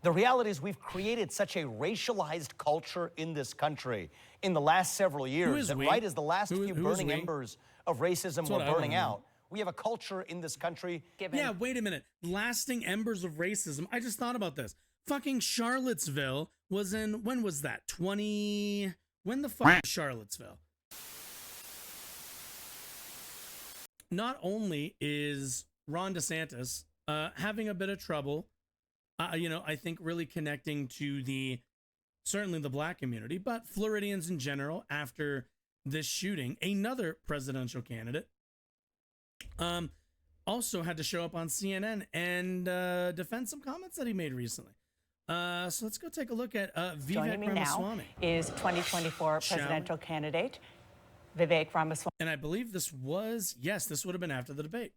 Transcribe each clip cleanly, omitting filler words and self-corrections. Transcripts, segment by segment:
The reality is we've created such a racialized culture in this country in the last several years that right as the last few burning embers of racism were burning out, we have a culture in this country. Yeah, wait a minute. Lasting embers of racism. I just thought about this. Fucking Charlottesville was in, when was that? When the fuck was Charlottesville? Not only is Ron DeSantis having a bit of trouble, I think really connecting to certainly the black community, but Floridians in general after this shooting, another presidential candidate also had to show up on CNN and defend some comments that he made recently. So let's go take a look at Vivek Joining me Ramaswamy. now is 2024 presidential candidate Vivek Ramaswamy. And I believe this would have been after the debate.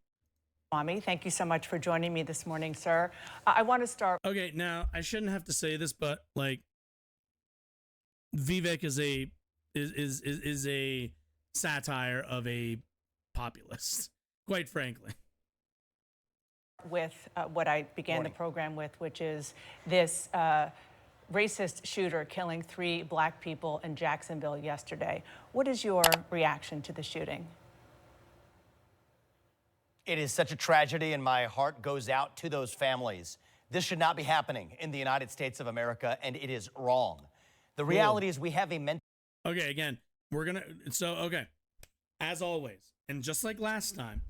Thank you so much for joining me this morning, sir. I want to start. Okay, now I shouldn't have to say this, but like Vivek is a satire of a populist, quite frankly. With what I began the program with, which is this racist shooter killing 3 black people in Jacksonville yesterday. What is your reaction to the shooting? It is such a tragedy, and my heart goes out to those families. This should not be happening in the United States of America, and it is wrong. The reality is we have a mental... Okay, again, okay, as always, and just like last time,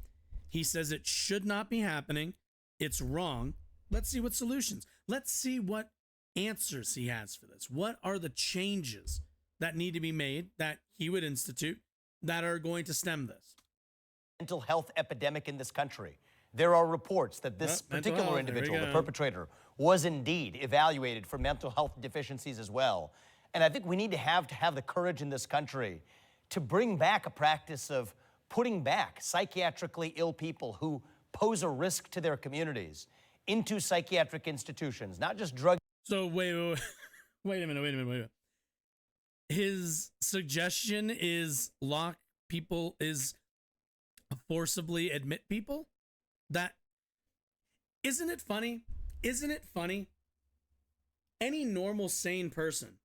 he says it should not be happening. It's wrong. Let's see what solutions. Let's see what answers he has for this. What are the changes that need to be made that he would institute that are going to stem this? Mental health epidemic in this country. There are reports that this particular individual, the perpetrator, was indeed evaluated for mental health deficiencies as well. And I think we need to have the courage in this country to bring back a practice of putting back psychiatrically ill people who pose a risk to their communities into psychiatric institutions, not just drug. So wait a minute. His suggestion is forcibly admit people? That isn't it funny? Isn't it funny? Any normal sane person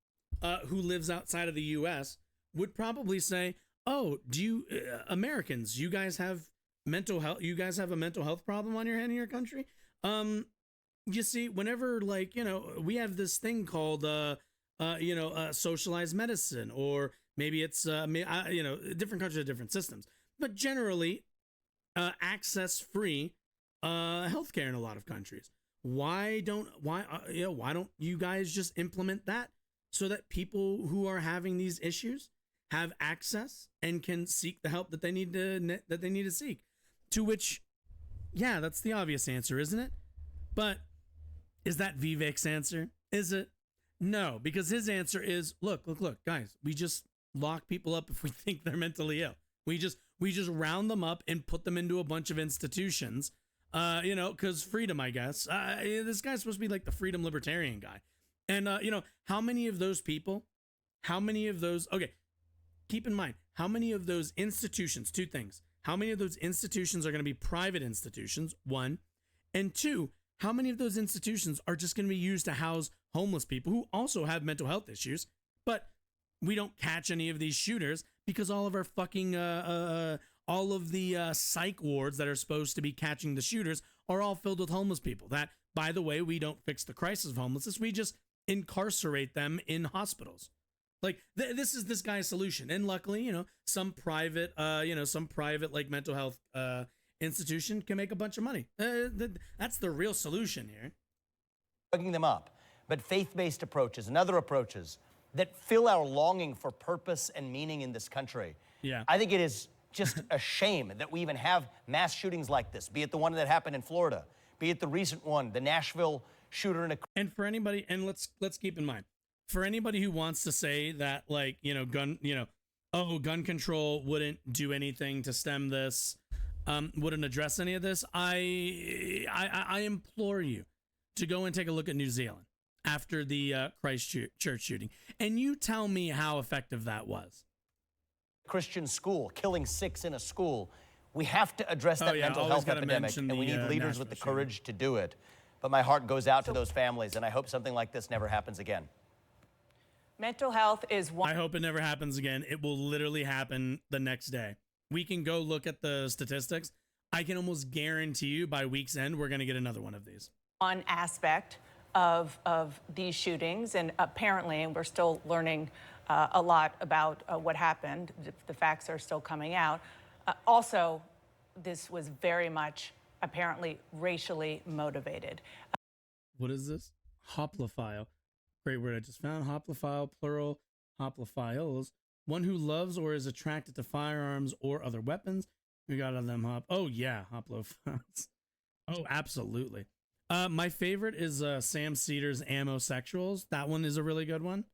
who lives outside of the US would probably say, "Oh, do you Americans, you guys have mental health, you guys have a mental health problem on your hand in your country?" You see, whenever we have this thing called socialized medicine, or maybe it's different countries have different systems, but generally access free healthcare in a lot of countries. Why don't you guys just implement that so that people who are having these issues have access and can seek the help that they need to seek? To which, yeah, that's the obvious answer, isn't it? But is that Vivek's answer? Is it? No, because his answer is, look, guys, we just lock people up if we think they're mentally ill. We just round them up and put them into a bunch of institutions, because freedom, I guess. This guy's supposed to be like the freedom libertarian guy. And, how many of those people, okay, keep in mind, how many of those institutions, 2 things, how many of those institutions are going to be private institutions, 1, and 2, how many of those institutions are just going to be used to house homeless people who also have mental health issues, but we don't catch any of these shooters because all of our fucking, all of the psych wards that are supposed to be catching the shooters are all filled with homeless people. That, by the way, we don't fix the crisis of homelessness. We just incarcerate them in hospitals. Like, this is this guy's solution. And luckily, some private like mental health institution can make a bunch of money. That's the real solution here. Plugging them up. But faith-based approaches and other approaches that fill our longing for purpose and meaning in this country. Yeah. I think it is just a shame that we even have mass shootings like this, be it the one that happened in Florida, be it the recent one, the Nashville shooter in a... And for anybody, and let's keep in mind, for anybody who wants to say that, gun control wouldn't do anything to stem this, wouldn't address any of this, I implore you to go and take a look at New Zealand after the Christchurch shooting, and you tell me how effective that was. Christian school, killing 6 in a school. We have to address that mental health epidemic, and we need leaders with the courage to do it. but my heart goes out to those families, and I hope something like this never happens again. Mental health is one. I hope it never happens again. It will literally happen the next day. We can go look at the statistics. I can almost guarantee you by week's end, we're going to get another one of these. One aspect of these shootings, and apparently, and we're still learning a lot about what happened. The facts are still coming out. Also, this was very much apparently racially motivated. What is this? Hoplophile. Great word I just found. Hoplophile, plural, hoplophiles. One who loves or is attracted to firearms or other weapons. We got on them Oh, yeah, hoplophiles. Oh, absolutely. My favorite is Sam Cedar's Ammosexuals. That one is a really good one.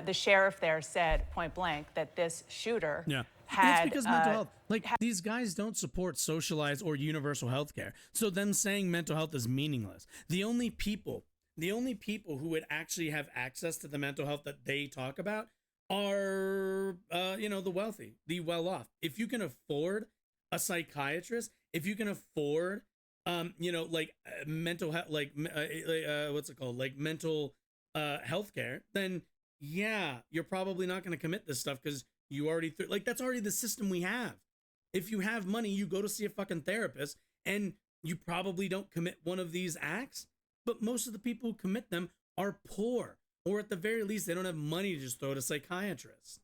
The sheriff there said point blank that this shooter It's had because mental health. Like, these guys don't support socialized or universal health care. So them saying mental health is meaningless. The only people who would actually have access to the mental health that they talk about are, the wealthy, the well-off. If you can afford a psychiatrist, if you can afford, mental health, what's it called? Like mental health care, then yeah, you're probably not going to commit this stuff because you already, that's already the system we have. If you have money, you go to see a fucking therapist and you probably don't commit one of these acts. But most of the people who commit them are poor, or at the very least, they don't have money to just throw to psychiatrists.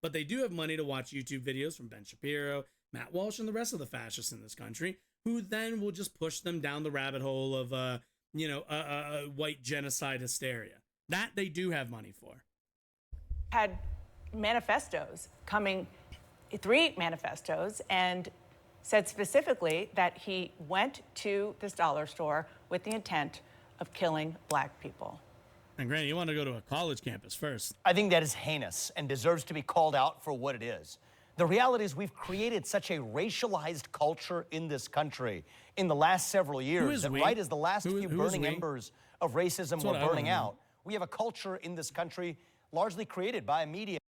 But they do have money to watch YouTube videos from Ben Shapiro, Matt Walsh, and the rest of the fascists in this country, who then will just push them down the rabbit hole of, white genocide hysteria. That they do have money for. Had manifestos coming, 3 manifestos, and said specifically that he went to this dollar store with the intent of killing black people. And Granny, you want to go to a college campus first. I think that is heinous and deserves to be called out for what it is. The reality is we've created such a racialized culture in this country in the last several years that right as the last few burning embers of racism were burning out, we have a culture in this country largely created by media.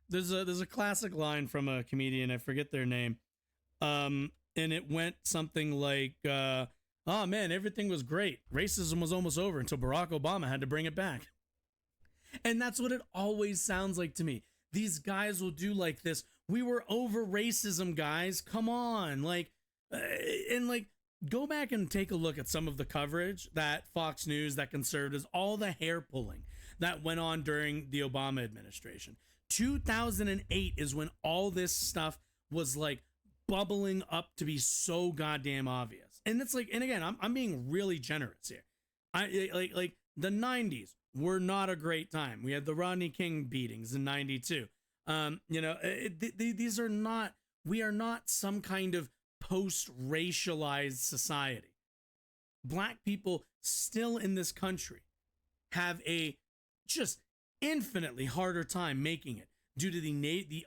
There's a classic line from a comedian, I forget their name, and it went something like, oh man, everything was great. Racism was almost over until Barack Obama had to bring it back. And that's what it always sounds like to me. These guys will do like this. We were over racism, guys. Come on. Go back and take a look at some of the coverage that Fox News, that conservatives, all the hair pulling that went on during the Obama administration. 2008 is when all this stuff was like bubbling up to be so goddamn obvious. And it's like, and again, I'm being really generous here. Like the 90s were not a great time. We had the Rodney King beatings in 92. These are not, we are not some kind of post-racialized society. Black people still in this country have a just infinitely harder time making it due to the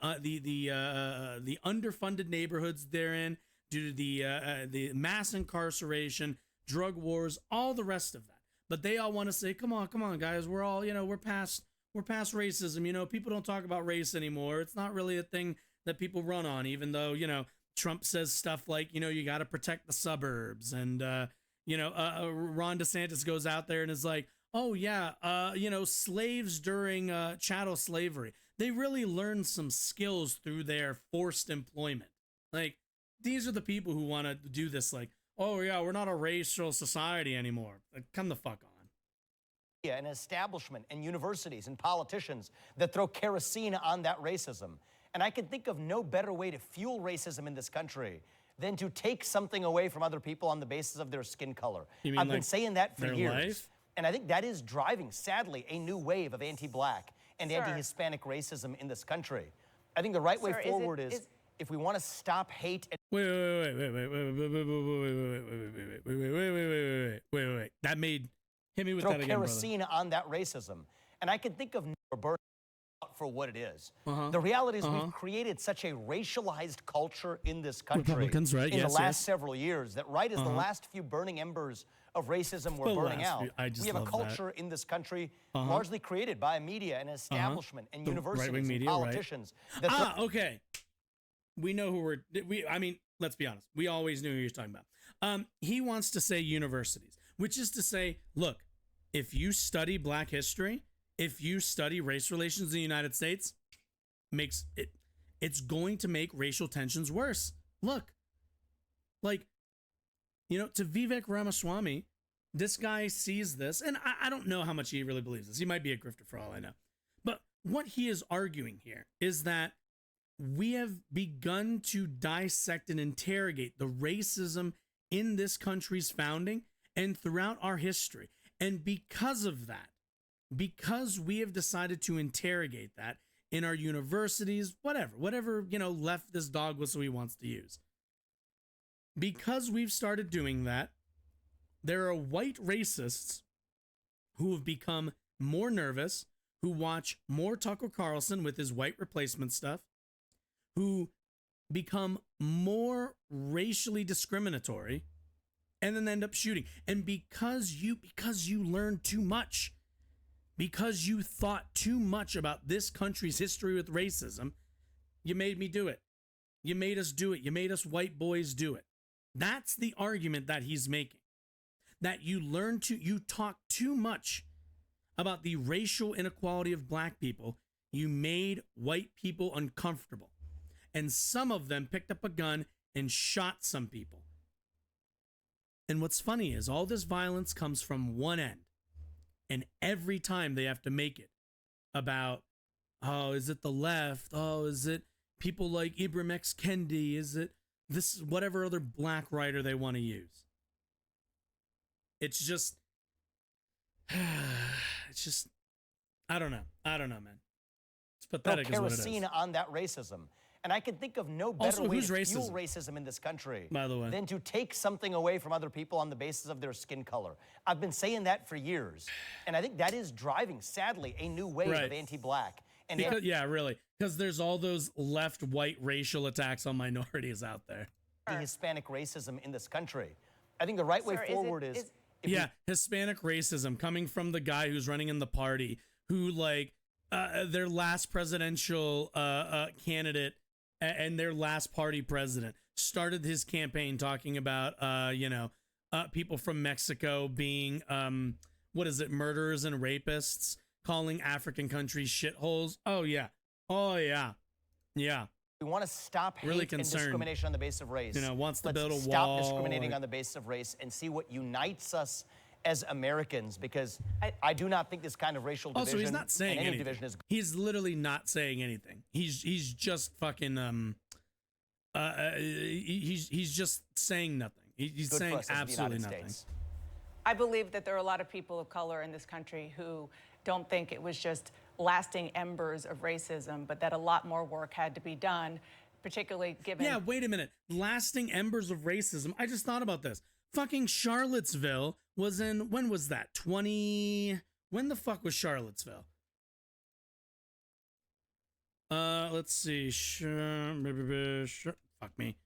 underfunded neighborhoods they're in, due to the mass incarceration, drug wars, all the rest of that. But they all want to say, come on, guys, we're all, we're past racism. People don't talk about race anymore. It's not really a thing that people run on, even though, Trump says stuff like, you got to protect the suburbs. And, Ron DeSantis goes out there and is like, oh, yeah, slaves during chattel slavery, they really learned some skills through their forced employment. Like, these are the people who want to do this, like, oh, yeah, we're not a racial society anymore. Like, come the fuck on. Yeah, an establishment and universities and politicians that throw kerosene on that racism. And I can think of no better way to fuel racism in this country than to take something away from other people on the basis of their skin color. I've been saying that for years. Life? And I think that is driving, sadly, a new wave of anti-black and anti-Hispanic racism in this country. I think the right way forward is if we want to stop hate. Wait. That made, hit me with that again, brother. Throw kerosene on that racism. And I can think of burn for what it is. The reality is we've created such a racialized culture in this country in the last several years that right as the last few burning embers of racism were burning out, we have a culture in this country largely created by media and establishment and universities and politicians. Okay. We know who Let's be honest. We always knew who he was talking about. He wants to say universities, which is to say, look, if you study Black history, if you study race relations in the United States, it's going to make racial tensions worse. Look, like, you know, to Vivek Ramaswamy, this guy sees this, and I don't know how much he really believes this. He might be a grifter for all I know. But what he is arguing here is that we have begun to dissect and interrogate the racism in this country's founding and throughout our history. And because of that, because we have decided to interrogate that in our universities, whatever, you know, leftist dog whistle he wants to use. Because we've started doing that, there are white racists who have become more nervous, who watch more Tucker Carlson with his white replacement stuff, who become more racially discriminatory, and then end up shooting. And because you learned too much, because you thought too much about this country's history with racism, you made me do it. You made us do it. You made us white boys do it. That's the argument that he's making. That you talk too much about the racial inequality of Black people. You made white people uncomfortable. And some of them picked up a gun and shot some people. And what's funny is all this violence comes from one end. And every time they have to make it about, oh, is it the left? Oh, is it people like Ibram X. Kendi? Is it this, whatever other Black writer they want to use? It's just, I don't know, man. It's pathetic is what it is. Kerosene on that racism. And I can think of no better way to fuel racism in this country, by the way, than to take something away from other people on the basis of their skin color. I've been saying that for years. And I think that is driving, sadly, a new wave of anti-Black. And because, yeah, really. Because there's all those left white racial attacks on minorities out there. The Hispanic racism in this country. I think the right way forward is Hispanic racism coming from the guy who's running in the party, who like their last presidential candidate and their last party president started his campaign talking about people from Mexico being murderers and rapists, calling African countries shitholes. Oh yeah. We want to stop hate and discrimination on the basis of race. You know, wants to build a wall. Stop discriminating on the basis of race and see what unites us as Americans, because I do not think this kind of racial division. Also, he's not saying anything. Division is. He's literally not saying anything. He's just fucking he's just saying nothing. He's saying absolutely nothing. I believe that there are a lot of people of color in this country who don't think it was just lasting embers of racism, but that a lot more work had to be done, particularly given... Yeah, wait a minute. Lasting embers of racism? I just thought about this. Fucking Charlottesville was in... When was that? When the fuck was Charlottesville? Let's see. Fuck me.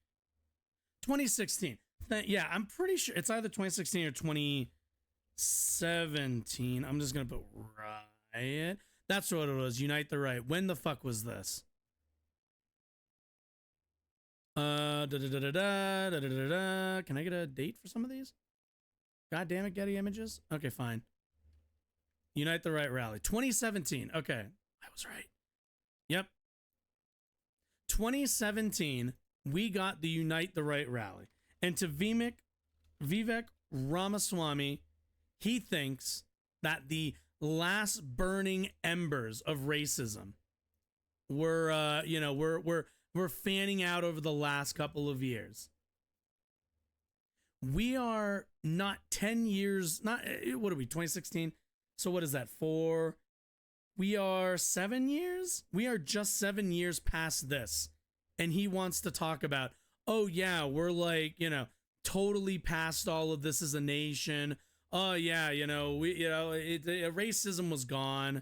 2016. Yeah, I'm pretty sure it's either 2016 or 2017. I'm just gonna put riot. That's what it was. Unite the Right. When the fuck was this? Can I get a date for some of these? God damn it, Getty Images. Okay, fine. Unite the Right rally. 2017. Okay, I was right. Yep. 2017, we got the Unite the Right rally. And to Vivek Ramaswamy, he thinks that the last burning embers of racism were, we're fanning out over the last couple of years. We are not 10 years, what are we, 2016? So what is that, 4? We are 7 years? We are just 7 years past this. And he wants to talk about, oh yeah, we're like, totally past all of this as a nation. Oh yeah, racism was gone.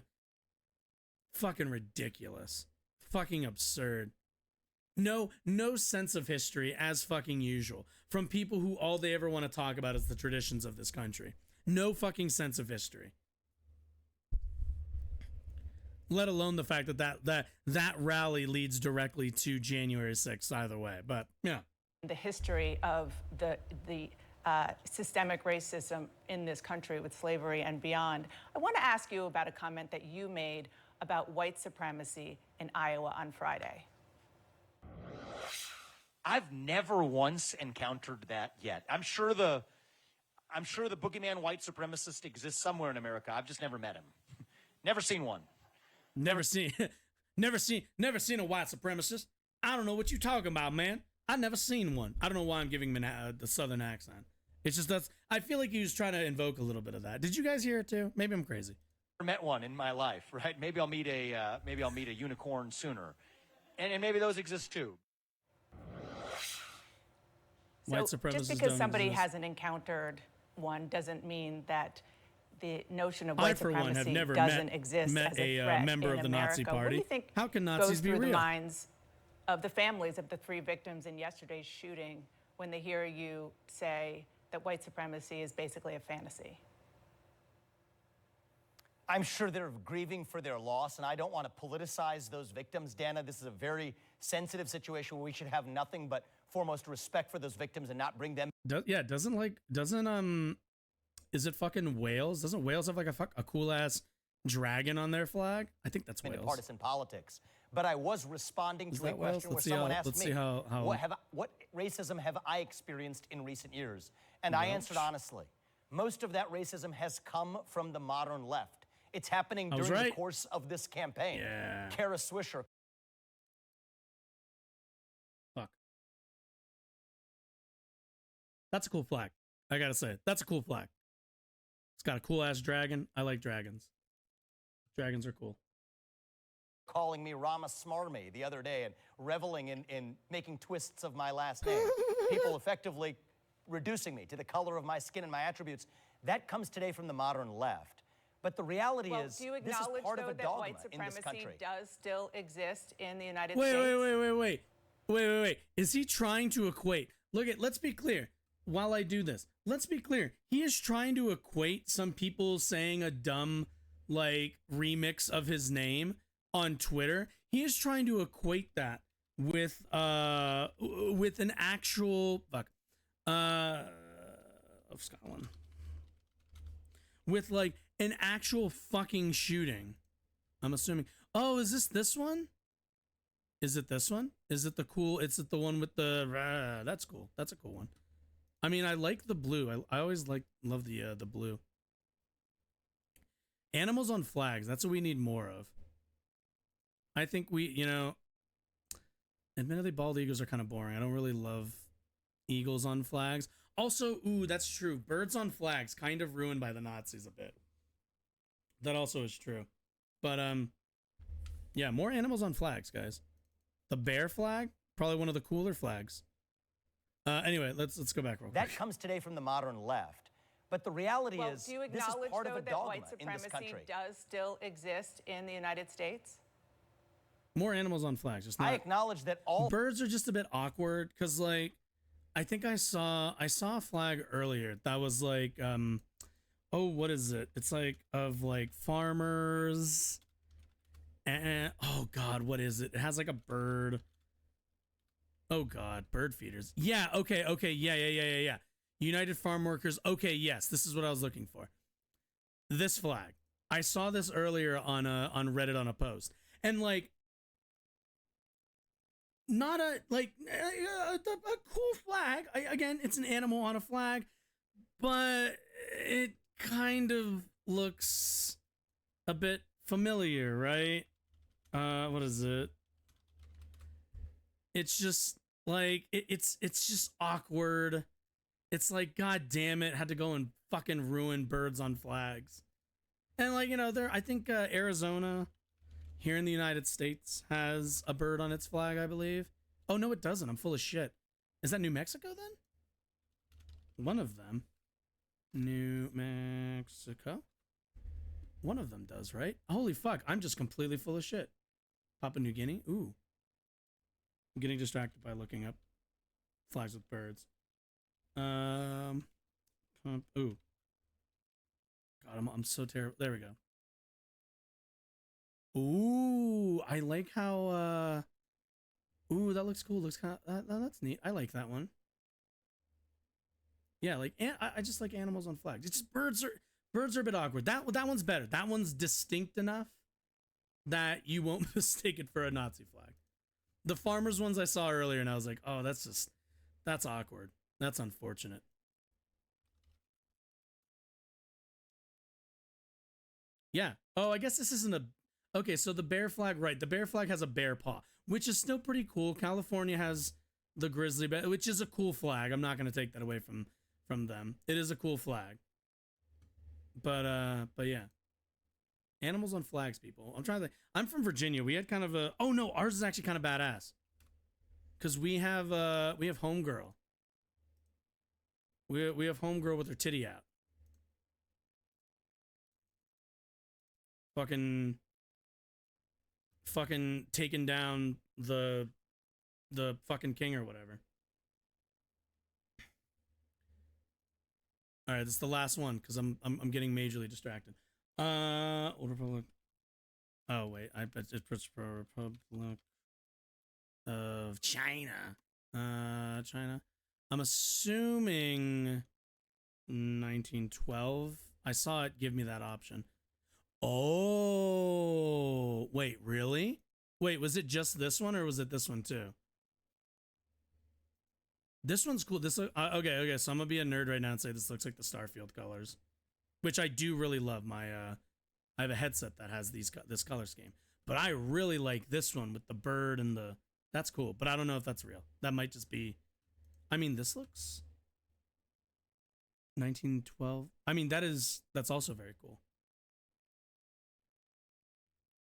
Fucking ridiculous. Fucking absurd. No sense of history, as fucking usual, from people who all they ever want to talk about is the traditions of this country. No fucking sense of history. Let alone the fact that rally leads directly to January 6th either way. But yeah. the history of the systemic racism in this country with slavery and beyond. I want to ask you about a comment that you made about white supremacy in Iowa on Friday. I've never once encountered that yet. I'm sure the boogeyman white supremacist exists somewhere in America. I've just never met him. Never seen one. Never seen a white supremacist. I don't know what you're talking about, man. I've never seen one. I don't know why I'm giving him the southern accent. It's just I feel like he was trying to invoke a little bit of that. Did you guys hear it too? Maybe I'm crazy. Never met one in my life, right? Maybe I'll meet a unicorn sooner, and maybe those exist too. White So supremacists just because don't somebody exist. hasn't encountered one doesn't mean that the notion of I, white for one, have supremacy never doesn't exist met as a threat member in of the America. Nazi What do Party. you think How can goes Nazis be through the real? minds of the families of the 3 victims in yesterday's shooting when they hear you say that white supremacy is basically a fantasy? I'm sure they're grieving for their loss, and I don't want to politicize those victims, Dana. This is a very sensitive situation where we should have nothing but foremost respect for those victims and not bring them Is it fucking Wales? Doesn't Wales have like a cool ass dragon on their flag? I think that's into Wales. partisan politics. But I was responding Is to a that Wales? question where Let's see someone how- asked let's me, see how- what racism have I experienced in recent years? And I answered honestly. Most of that racism has come from the modern left. It's happening was during the right. course of this campaign. Yeah. Kara Swisher. Fuck. That's a cool flag. I gotta say, that's a cool flag. It's got a cool ass dragon. I like dragons. Dragons are cool. Calling me Rama Smarmy the other day and reveling in making twists of my last name. People effectively reducing me to the color of my skin and my attributes. That comes today from the modern left. But the reality Well, is, do you this is acknowledge, part of though, a that dogma white in this supremacy country. does still exist in the United Wait, States? wait. Is he trying to equate? Let's be clear. While I do this, let's be clear. He is trying to equate some people saying a dumb, like, remix of his name on Twitter. He is trying to equate that with an actual of Scotland. With like an actual fucking shooting. I'm assuming. Oh, is this one? Is it this one? Is it the cool? Is it the one with the? That's cool. That's a cool one. I mean, I like the blue. I always love the blue. Animals on flags. That's what we need more of. I think admittedly, bald eagles are kind of boring. I don't really love eagles on flags. Also, ooh, that's true. Birds on flags kind of ruined by the Nazis a bit. That also is true. But yeah, more animals on flags, guys. The bear flag, probably one of the cooler flags. Anyway, let's go back real quick. That comes today from the modern left. But the reality Well, is, do you this is acknowledge, part of though, a that dogma white in this supremacy country. does still exist in the United States? More animals on flags. Just not, I acknowledge that all birds are just a bit awkward because, like, I think I saw a flag earlier that was like, oh, what is it? It's like of like farmers. And oh god, what is it? It has like a bird. Oh god, bird feeders. Yeah, okay, yeah. United Farm Workers. Okay, yes, this is what I was looking for. This flag. I saw this earlier on Reddit on a post. And like, not a cool flag. Again, it's an animal on a flag, but it kind of looks a bit familiar, right? What is it? It's just like it's just awkward. It's like, god damn it, had to go and fucking ruin birds on flags. And like, I think Arizona here in the United States has a bird on its flag, I believe. Oh no, it doesn't. I'm full of shit. Is that New Mexico then? One of them. New Mexico? One of them does, right? Holy fuck, I'm just completely full of shit. Papua New Guinea? Ooh. I'm getting distracted by looking up flags with birds. Ooh. God, I'm so terrible. There we go. Ooh, I like how Ooh, that looks cool. Looks kind of that's neat. I like that one. Yeah, like I just like animals on flags. It's just birds are a bit awkward. That one's better. That one's distinct enough that you won't mistake it for a Nazi flag. The farmers ones I saw earlier, and I was like, oh, that's awkward. That's unfortunate. Yeah. Oh, I guess this isn't a. Okay, so the bear flag, right? The bear flag has a bear paw, which is still pretty cool. California has the grizzly bear, which is a cool flag. I'm not going to take that away from them. It is a cool flag. But yeah. Animals on flags, people. I'm trying to think. I'm from Virginia. We had kind of a. Oh no, ours is actually kind of badass. Cause we have homegirl. We have homegirl with her titty out. Fucking taking down the fucking king or whatever. All right, this is the last one because I'm getting majorly distracted. Old Republic. Oh wait, I bet it's Republic of China. China. I'm assuming 1912. I saw it give me that option. Oh, wait, really? Wait, was it just this one or was it this one too? This one's cool. This okay. So I'm gonna be a nerd right now and say this looks like the Starfield colors, which I do really love. I have a headset that has this color scheme, but I really like this one with the bird and the. That's cool, but I don't know if that's real. That might just be. I mean, this looks 1912. I mean, that's also very cool.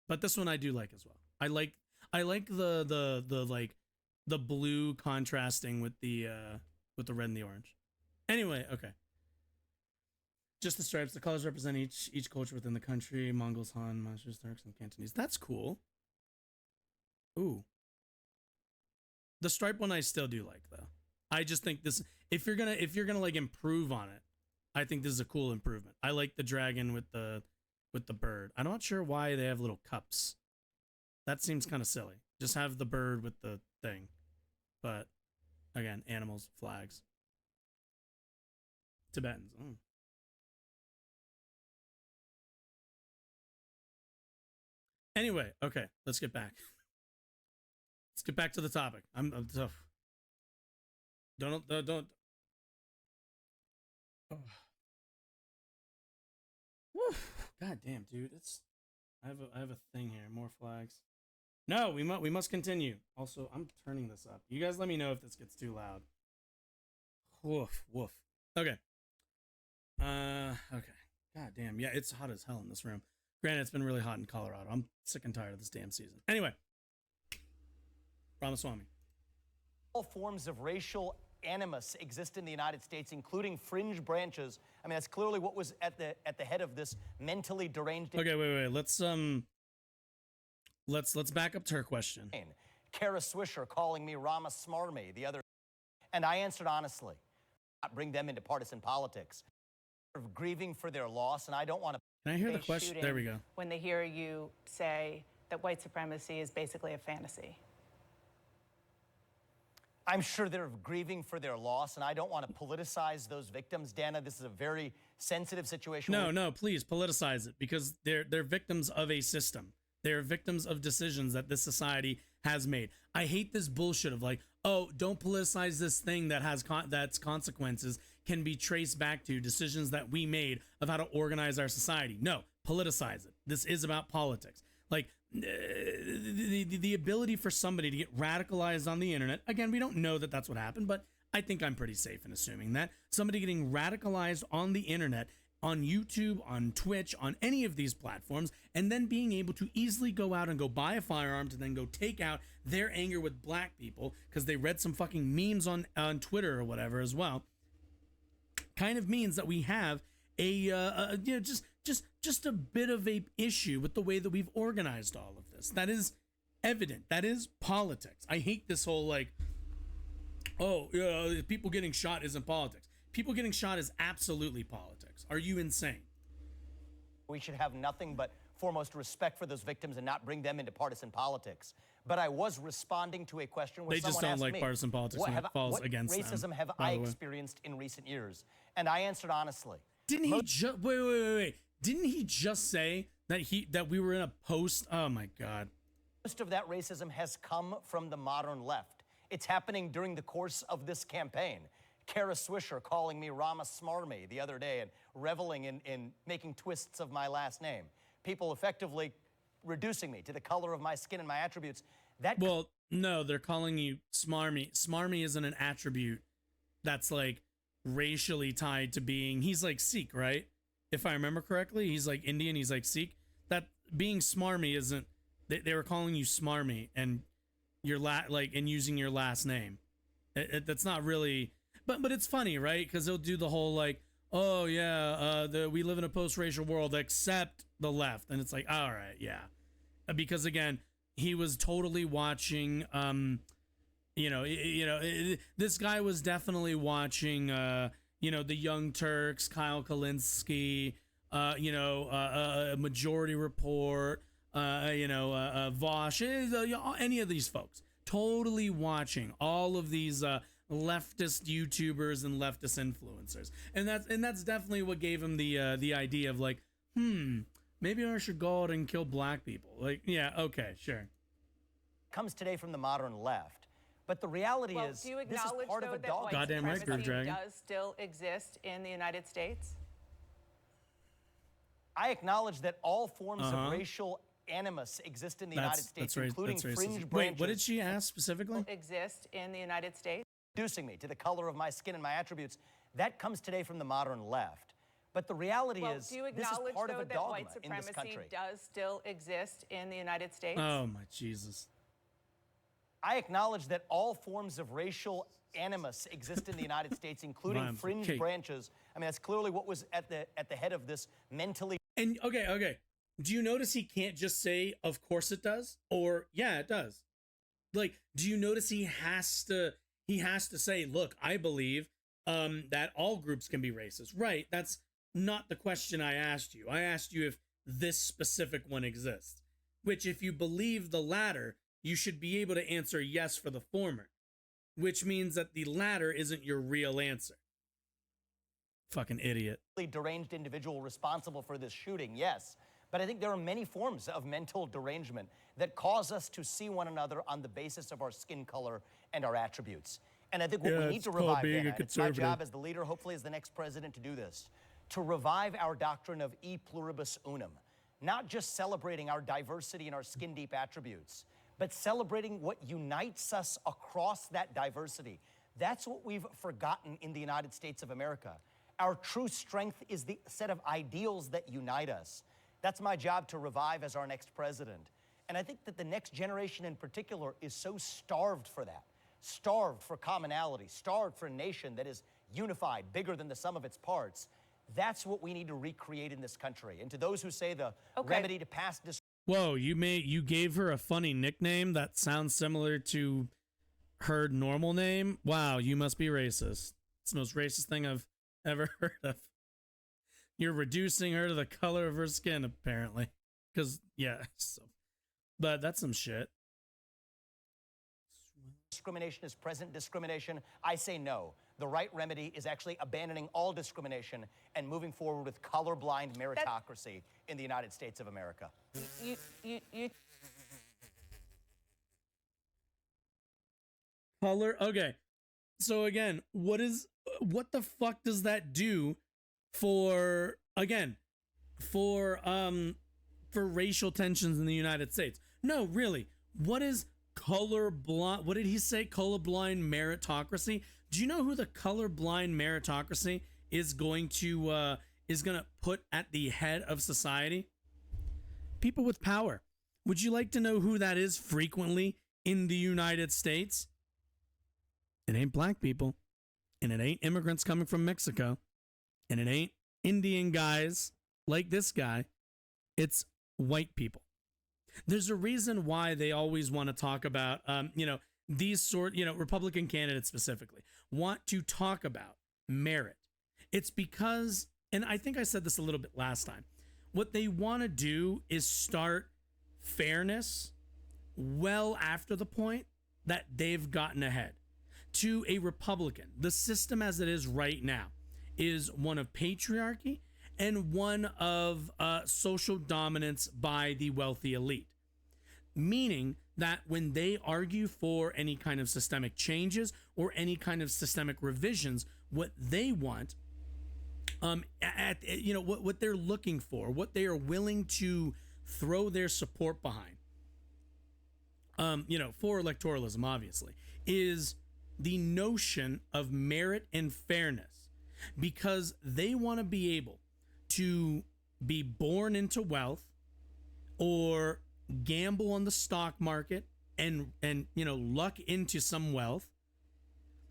But this one I do like as well. I like the like the blue contrasting with the red and the orange. Anyway, okay. Just the stripes. The colors represent each culture within the country. Mongols, Han, Manchus, Turks, and Cantonese. That's cool. Ooh. The stripe one I still do like though. I just think this if you're gonna like improve on it, I think this is a cool improvement. I like the dragon with the bird. I'm not sure why they have little cups. That seems kind of silly. Just have the bird with the thing. But again, animals, flags. Tibetans. Oh. Anyway, okay, let's get back. Let's get back to the topic. I'm tough. Don't. Oh. Woo. God damn, dude. I have a thing here. More flags. No, we must continue. Also, I'm turning this up. You guys let me know if this gets too loud. Woof, woof. Okay. Okay. God damn. Yeah, it's hot as hell in this room. Granted, it's been really hot in Colorado. I'm sick and tired of this damn season. Anyway. Ramaswamy. All forms of racial animus exist in the United States, including fringe branches. I mean, that's clearly what was at the head of this mentally deranged. Okay, wait. Let's back up to her question. Kara Swisher calling me Rama Smarmy the other, and I answered honestly. Not bring them into partisan politics. Grieving for their loss, and I don't want to. Can I hear the question? There we go. When they hear you say that white supremacy is basically a fantasy. I'm sure they're grieving for their loss, and I don't want to politicize those victims. Dana, this is a very sensitive situation. No, please politicize it because they're victims of a system. They're victims of decisions that this society has made. I hate this bullshit of like, oh, don't politicize this thing that has that's consequences can be traced back to decisions that we made of how to organize our society. No, politicize it. This is about politics. Like the ability for somebody to get radicalized on the internet. Again, we don't know that that's what happened, but I think I'm pretty safe in assuming that somebody getting radicalized on the internet, on YouTube, on Twitch, on any of these platforms, and then being able to easily go out and go buy a firearm to then go take out their anger with black people because they read some fucking memes on Twitter or whatever as well, kind of means that we have a just a bit of a issue with the way that we've organized all of this. That is evident. That is politics. I hate this whole like, oh, people getting shot isn't politics. People getting shot is absolutely politics. Are you insane? We should have nothing but foremost respect for those victims and not bring them into partisan politics. but I was responding to a question where They just someone don't asked like me, partisan politics when it falls what against them, racism have by I the way. experienced in recent years? And I answered honestly. Didn't he just wait? Didn't he just say that we were in a post? Oh my God. Most of that racism has come from the modern left. It's happening during the course of this campaign. Kara Swisher calling me Rama Smarmy the other day and reveling in making twists of my last name. People effectively reducing me to the color of my skin and my attributes. Well, no, they're calling you Smarmy. Smarmy isn't an attribute that's like racially tied to being. He's like Sikh, right? If I remember correctly, he's like Indian. He's like Sikh. That being Smarmy isn't. They were calling you Smarmy and and using your last name. That's not really. But it's funny, right? Because they'll do the whole like, oh yeah, we live in a post-racial world except the left, and it's like, all right, yeah, because again, he was totally watching. This guy was definitely watching. The Young Turks, Kyle Kalinske, Majority Report, Vosh, any of these folks. Totally watching all of these leftist YouTubers and leftist influencers, and that's definitely what gave him the idea of like, maybe I should go out and kill black people. Like, yeah, okay, sure. Comes today from the modern left. But the reality is, do you this is acknowledge, part of though, a that dog. white Goddamn right, supremacy Groove Dragon. does still exist in the United States? I acknowledge that all forms of racial animus exist in the United States, including fringe branches. Wait, what did she ask specifically? Exist in the United States? Reducing me to the color of my skin and my attributes. That comes today from the modern left. But the reality is, do you this is acknowledge, part of though, a that dogma white in this supremacy country. does still exist in the United States? Oh my Jesus. I acknowledge that all forms of racial animus exist in the United States, including fringe branches. I mean, that's clearly what was at the head of this mentally. And okay. Do you notice he can't just say, "Of course it does," or "Yeah, it does"? Like, do you notice he has to say, "Look, I believe that all groups can be racist." Right? That's not the question I asked you. I asked you if this specific one exists. Which, if you believe the latter, you should be able to answer yes for the former, which means that the latter isn't your real answer. Fucking idiot. Deranged individual responsible for this shooting, yes. But I think there are many forms of mental derangement that cause us to see one another on the basis of our skin color and our attributes. And I think what we need to revive that, and it's my job as the leader, hopefully as the next president, to do this, to revive our doctrine of e pluribus unum, not just celebrating our diversity and our skin-deep attributes, but celebrating what unites us across that diversity. That's what we've forgotten in the United States of America. Our true strength is the set of ideals that unite us. That's my job to revive as our next president. And I think that the next generation in particular is so starved for that, starved for commonality, starved for a nation that is unified, bigger than the sum of its parts. That's what we need to recreate in this country. And to those who say the remedy to past Whoa, you gave her a funny nickname that sounds similar to her normal name? Wow, you must be racist. It's the most racist thing I've ever heard of. You're reducing her to the color of her skin, apparently. Because, yeah, but that's some shit. Discrimination is present discrimination. I say no. The right remedy is actually abandoning all discrimination and moving forward with colorblind meritocracy in the United States of America. Color? Okay. So again, what the fuck does that do for racial tensions in the United States? No, really. What is colorblind? What did he say? Colorblind meritocracy? Do you know who the colorblind meritocracy is going to put at the head of society? People with power. Would you like to know who that is frequently in the United States? It ain't black people, and it ain't immigrants coming from Mexico, and it ain't Indian guys like this guy. It's white people. There's a reason why they always want to talk about, Republican candidates specifically want to talk about merit. It's because, and I think I said this a little bit last time, what they want to do is start fairness well after the point that they've gotten ahead. To a Republican, the system as it is right now is one of patriarchy and one of social dominance by the wealthy elite. Meaning that when they argue for any kind of systemic changes or any kind of systemic revisions, what they want, what they're looking for, what they are willing to throw their support behind, for electoralism, obviously, is the notion of merit and fairness, because they want to be able to be born into wealth or gamble on the stock market and luck into some wealth,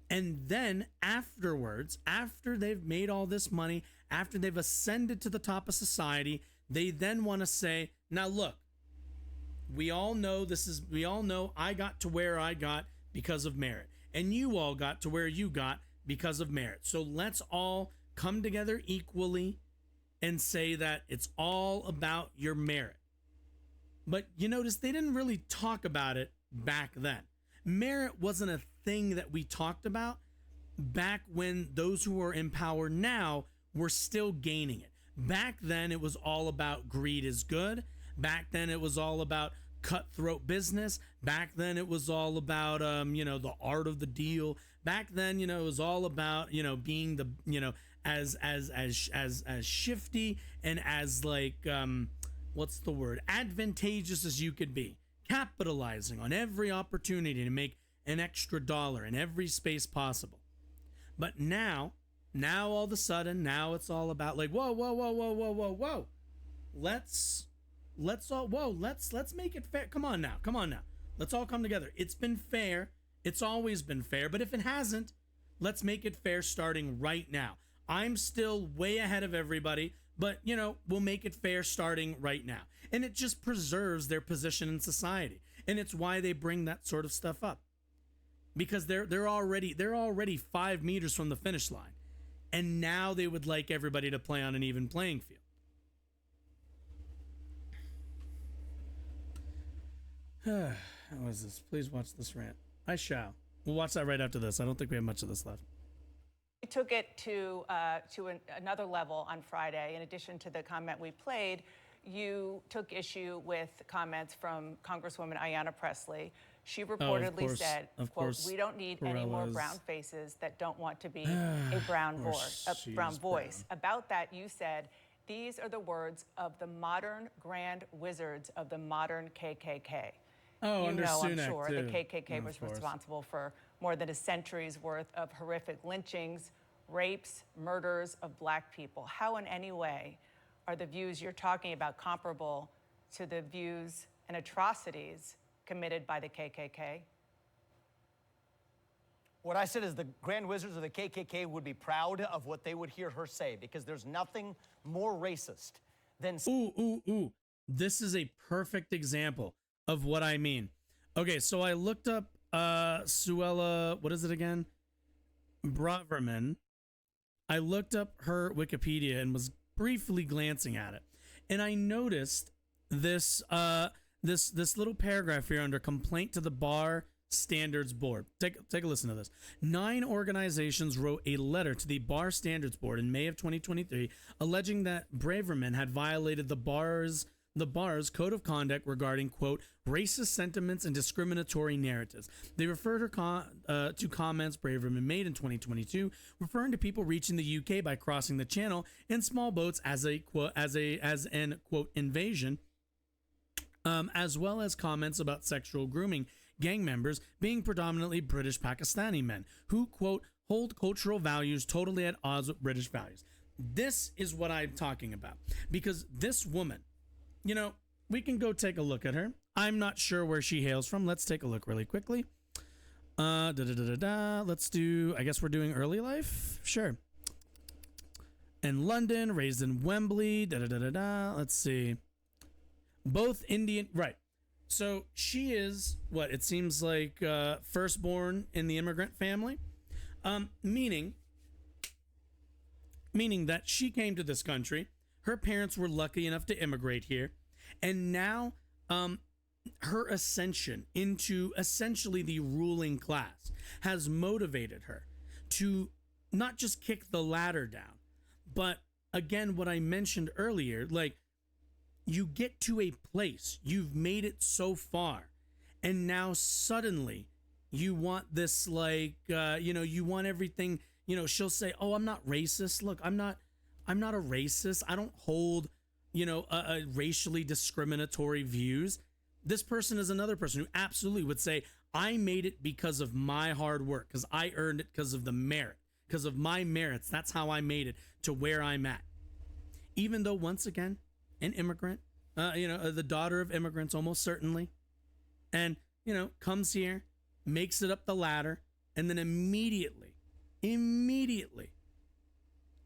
and then afterwards, after they've made all this money, after they've ascended to the top of society, they then want to say, now look, we all know I got to where I got because of merit, and you all got to where you got because of merit. So let's all come together equally and say that it's all about your merit. But you notice they didn't really talk about it back then. Merit wasn't a thing that we talked about back when those who are in power now were still gaining it. Back then, it was all about greed is good. Back then, it was all about cutthroat business. Back then, it was all about, the art of the deal. Back then, it was all about, being the, as shifty and as what's the word? Advantageous as you could be. Capitalizing on every opportunity to make an extra dollar in every space possible. But now all of a sudden, now it's all about whoa. Let's make it fair. Come on now. Let's all come together. It's been fair. It's always been fair. But if it hasn't, let's make it fair starting right now. I'm still way ahead of everybody, but we'll make it fair starting right now. And it just preserves their position in society. And it's why they bring that sort of stuff up. Because they're already 5 meters from the finish line. And now they would like everybody to play on an even playing field. How is this? Please watch this rant. I shall. We'll watch that right after this. I don't think we have much of this left. We took it to another level on Friday. In addition to the comment we played, you took issue with comments from Congresswoman Ayanna Pressley. She reportedly said, quote, "We don't need any more brown faces that don't want to be a brown voice." About that, you said, "These are the words of the modern grand wizards of the modern KKK." Under I'm Sunak, sure too. the KKK was responsible for more than a century's worth of horrific lynchings, rapes, murders of Black people. How in any way are the views you're talking about comparable to the views and atrocities committed by the KKK? What I said is the Grand Wizards of the KKK would be proud of what they would hear her say, because there's nothing more racist than... Ooh. This is a perfect example of what I mean. Okay, so I looked up Suella, what is it again? Braverman. I looked up her Wikipedia and was briefly glancing at it. And I noticed this this little paragraph here under complaint to the Bar Standards Board. Take a listen to this. 9 organizations wrote a letter to the Bar Standards Board in May of 2023 alleging that Braverman had violated the bar's code of conduct regarding, quote, racist sentiments and discriminatory narratives. They referred her to comments Braverman made in 2022, referring to people reaching the UK by crossing the channel in small boats as an quote invasion, as well as comments about sexual grooming gang members being predominantly British Pakistani men who, quote, hold cultural values totally at odds with British values. This is what I'm talking about, because this woman, we can go take a look at her. I'm not sure where she hails from. Let's take a look really quickly. Let's do, I guess we're doing early life. Sure. In London, raised in Wembley. Let's see. Both Indian, right. So she is what it seems like firstborn in the immigrant family, meaning that she came to this country. Her parents were lucky enough to immigrate here, and now her ascension into essentially the ruling class has motivated her to not just kick the ladder down, but again, what I mentioned earlier, like, you get to a place, you've made it so far, and now suddenly you want this, like, you want everything, she'll say, oh, I'm not racist. Look, I'm not a racist. I don't hold, racially discriminatory views. This person is another person who absolutely would say, I made it because of my hard work, because I earned it because of the merit, because of my merits. That's how I made it to where I'm at. Even though, once again, an immigrant, the daughter of immigrants, almost certainly, and, comes here, makes it up the ladder, and then immediately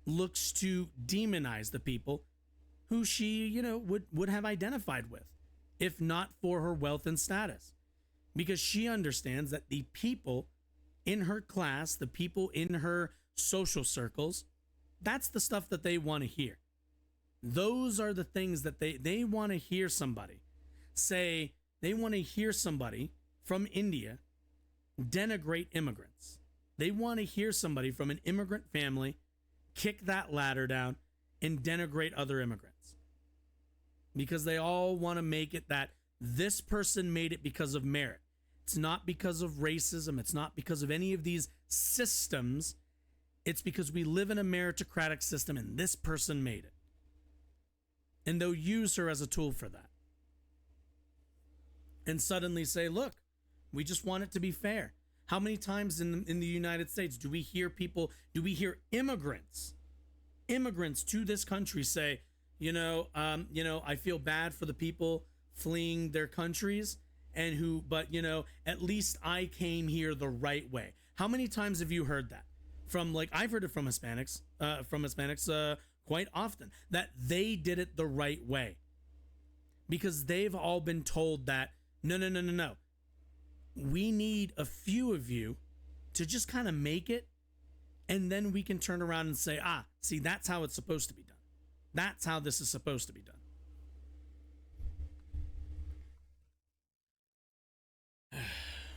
looks to demonize the people who she, would have identified with, if not for her wealth and status. Because she understands that the people in her class, the people in her social circles, that's the stuff that they want to hear. Those are the things that they want to hear somebody say. They want to hear somebody from India denigrate immigrants. They want to hear somebody from an immigrant family kick that ladder down and denigrate other immigrants. Because they all want to make it that this person made it because of merit. It's not because of racism. It's not because of any of these systems. It's because we live in a meritocratic system and this person made it. And they'll use her as a tool for that. And suddenly say, look, we just want it to be fair. How many times in the United States do we hear immigrants to this country say, I feel bad for the people fleeing their countries but at least I came here the right way. How many times have you heard that? I've heard it from Hispanics quite often, that they did it the right way. Because they've all been told that, no. We need a few of you to just kind of make it, and then we can turn around and say, see, that's how it's supposed to be done. That's how this is supposed to be done.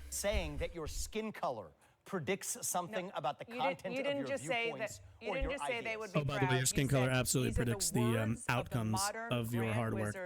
Saying that your skin color predicts something about the content of your viewpoints or your ideas. They would be by the way, your skin color absolutely predicts the outcomes of your hard work.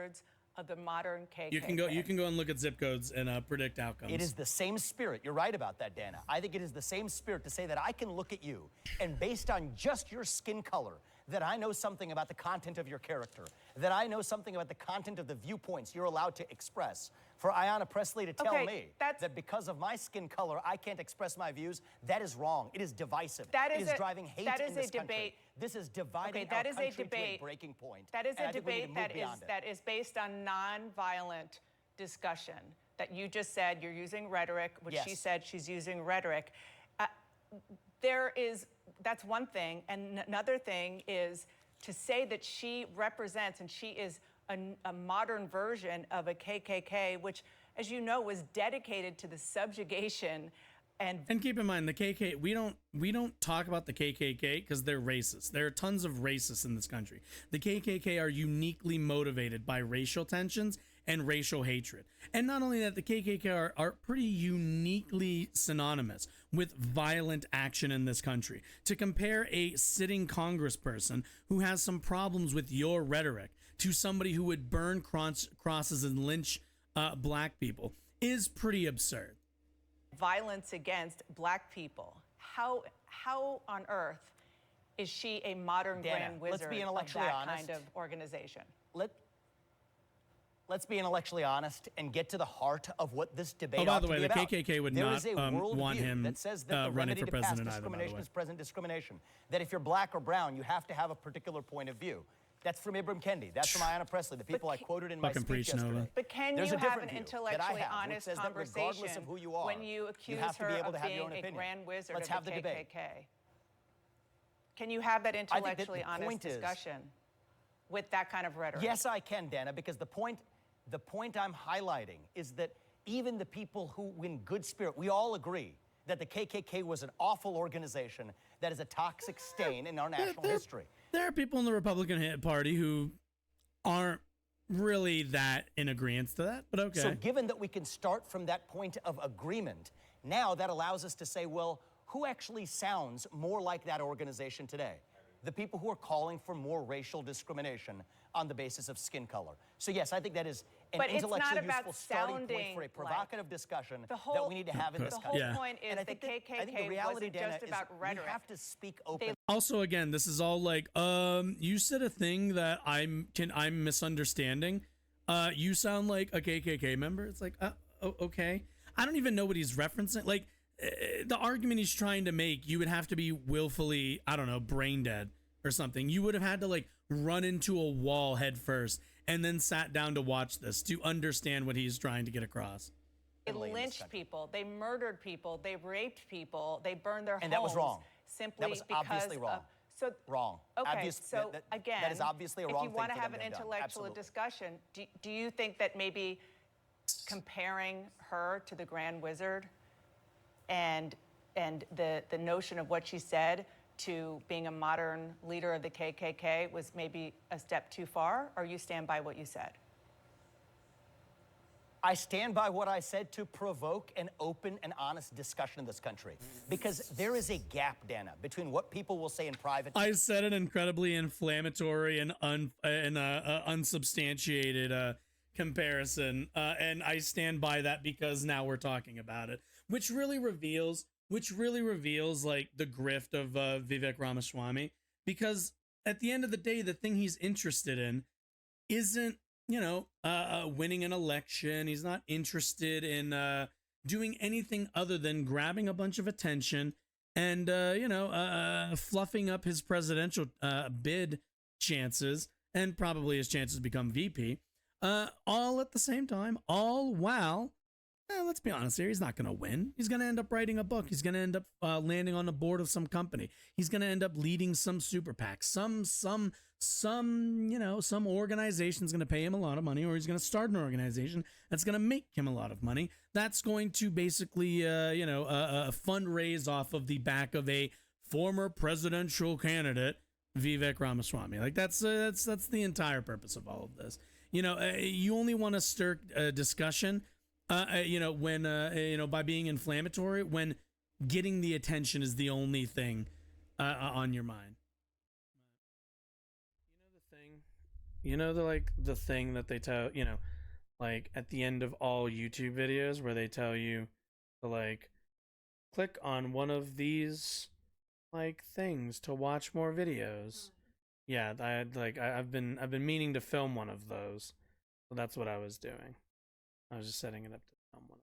Of the modern KKK. You can go and look at zip codes and predict outcomes. It is the same spirit. You're right about that, Dana. I think it is the same spirit to say that I can look at you and based on just your skin color, that I know something about the content of your character, that I know something about the content of the viewpoints you're allowed to express. For Ayanna Pressley to tell me that because of my skin color, I can't express my views, that is wrong. It is divisive. It is driving hate in this country. This is dividing our country to a breaking point. That is a debate that is based on nonviolent discussion. That you just said you're using rhetoric, which she said she's using rhetoric. That's one thing. And another thing is to say that she represents and she is a modern version of a KKK, which, as you know, was dedicated to the subjugation and keep in mind, the KKK, we don't talk about the KKK because they're racist. There are tons of racists in this country. The KKK are uniquely motivated by racial tensions and racial hatred. And not only that, the KKK are pretty uniquely synonymous with violent action in this country. To compare a sitting congressperson who has some problems with your rhetoric to somebody who would burn crosses and lynch black people is pretty absurd. Violence against black people. How on earth is she a modern grand wizard let's be of intellectually that honest. kind of organization? Let's be intellectually honest and get to the heart of what this debate by the ought way, to be the about. KKK would There not is a worldview want him that says that the running remedy for to past president either, by the discrimination way. is present discrimination. That if you're black or brown, you have to have a particular point of view. That's from Ibram Kendi. That's from Ayanna Pressley, the people I quoted in my speech yesterday. But can There's you a have an different view that I intellectually have, which honest says that regardless conversation of who you are, when you accuse have to her be able of to have your own being a opinion. grand wizard Let's of have the the debate. KKK? Can you have that intellectually the honest point is- discussion with that kind of rhetoric? Yes, I can, Dana, because the point I'm highlighting is that even the people who, in good spirit, we all agree that the KKK was an awful organization that is a toxic stain in our national history. There are people in the Republican Party who aren't really that in agreement to that, but okay. So given that we can start from that point of agreement, now that allows us to say, well, who actually sounds more like that organization today? The people who are calling for more racial discrimination on the basis of skin color. So yes, I think that is an intellectually useful starting point for a provocative discussion that we need to have in this country. The whole point is the KKK wasn't just about rhetoric. We have to speak openly. Also, again, this is all like, you said a thing that I'm misunderstanding. You sound like a KKK member. It's like, okay. I don't even know what he's referencing. Like, the argument he's trying to make, you would have to be willfully, I don't know, brain dead or something. You would have had to like run into a wall head first and then sat down to watch this to understand what he's trying to get across. They lynched people, they murdered people, they raped people, they burned their homes. And that was wrong. Simply that was obviously wrong. Wrong. Okay, so again, that is obviously a wrong thing. If you want to for have them an to have done. intellectual Absolutely. discussion, do you think that maybe comparing her to the Grand Wizard and the notion of what she said to being a modern leader of the KKK was maybe a step too far, or you stand by what you said? I stand by what I said to provoke an open and honest discussion in this country. Because there is a gap, Dana, between what people will say in private. I said an incredibly inflammatory and unsubstantiated comparison, and I stand by that because now we're talking about it, which really reveals like the grift of Vivek Ramaswamy, because at the end of the day, the thing he's interested in isn't, winning an election. He's not interested in doing anything other than grabbing a bunch of attention and, fluffing up his presidential bid chances and probably his chances to become VP, all at the same time, all while, let's be honest here, he's not going to win. He's going to end up writing a book. He's going to end up landing on the board of some company. He's going to end up leading some super PAC. Some organization's going to pay him a lot of money, or he's going to start an organization that's going to make him a lot of money. That's going to basically, fundraise off of the back of a former presidential candidate, Vivek Ramaswamy. Like that's the entire purpose of all of this. You only want to stir discussion, when by being inflammatory, when getting the attention is the only thing on your mind. The thing that they tell, like at the end of all YouTube videos where they tell you to like click on one of these like things to watch more videos. Yeah, I've been meaning to film one of those. So that's what I was doing. I was just setting it up to film one.